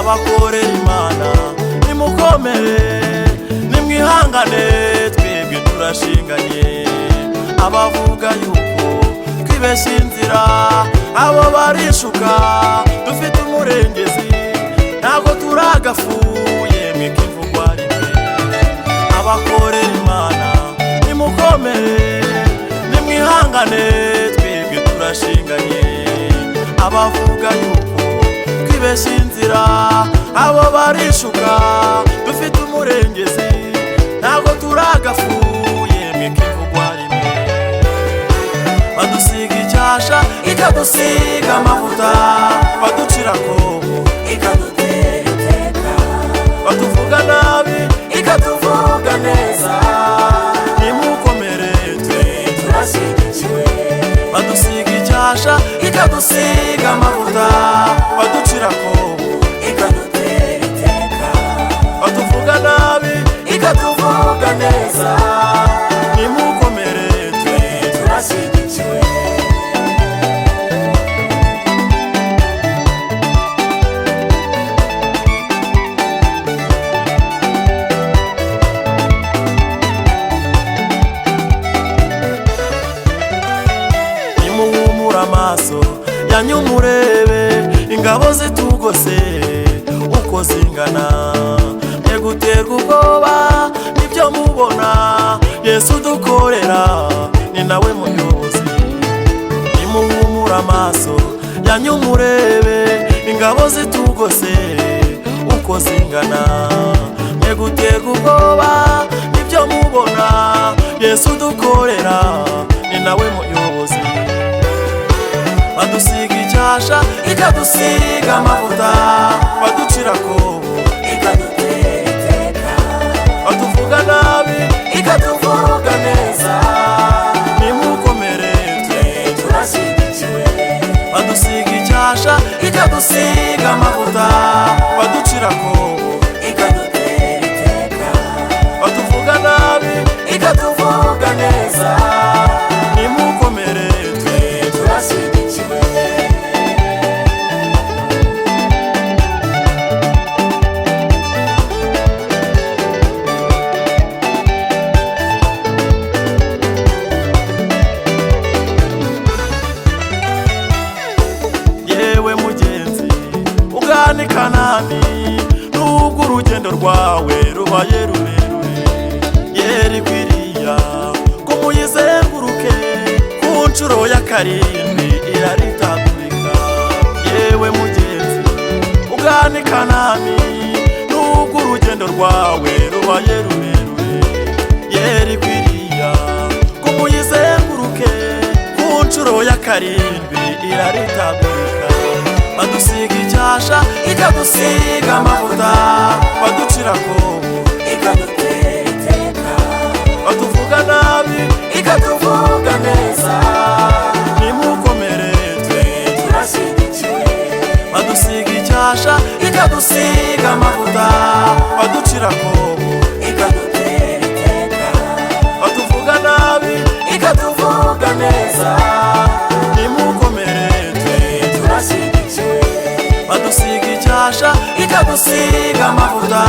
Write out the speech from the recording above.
abakorera Imana nimukomere nimwihangane twebwe turashinganye abavuga yuko twibeshya inzira abo barishuka dufite umurengezi ntabwo turagafuye mwikivugwa rimwe abakorera Imana nimukomere nimwihangane twebwe turashinganye abavuga yuko twibeshya inzira abo barishuka dufite umurengezi ntabwo turagafuye mwikivugwa rimwe badusiga icyasha ikadusiga amavuta baducira kobo ikadutera iteka batuvuga nabi ikatuvuga neza nimukomere twe turashyigikiwe badusiga icyasha ikadusiga amavuta baducira kobo ikadutera iteka batuvuga nabi ikatuvuga neza nimukomere twe turashyigikiwe nimuhumura amaso yanyu murebe ingabo zitugose uko zingana mwe guterwa ubwoba nibyo mubona Yesu dukorera ni nawe muyobozi nimuhumura amaso yanyu murebe ingabo zitugose uko zingana mwe guterwa ubwoba nibyo mubona Yesu dukorera ni nawe muyobozi badusiga icyasha ikadusiga amavuta baducira kobo ikadutera iteka batuvuga nabi ikatuvuga neza nimukomere twe turashyigikiwe badusiga icyasha ikadusiga amavuta baducira kobo ikadutera iteka batuvuga nabi ikatuvuga neza nimukomere twe turashyigikiwe yewe mugenzi ugana i Kanani nubwo urugendo rwawe rubaye rurerure yerikwiriya ko muyizenguruke ku nshuro ya karindwi iraritagurika yewe mugenzi ugana i Kanani nubwo urugendo rwawe rubaye rurerure yerikwiriya ko muyizenguruke ku nshuro ya karindwi iraritagurika badusiga icyasha ikadusiga amavuta baducira kobo ikadutera iteka batuvuga nabi ikatuvuga neza nimukomere twe turashyigikiwe badusiga icyasha ikadusiga amavuta baducira kobo ikadutera iteka batuvuga nabi ikatuvuga neza nimukomere twe turashyigikiwe badusiga icyasha ikadusiga amavuta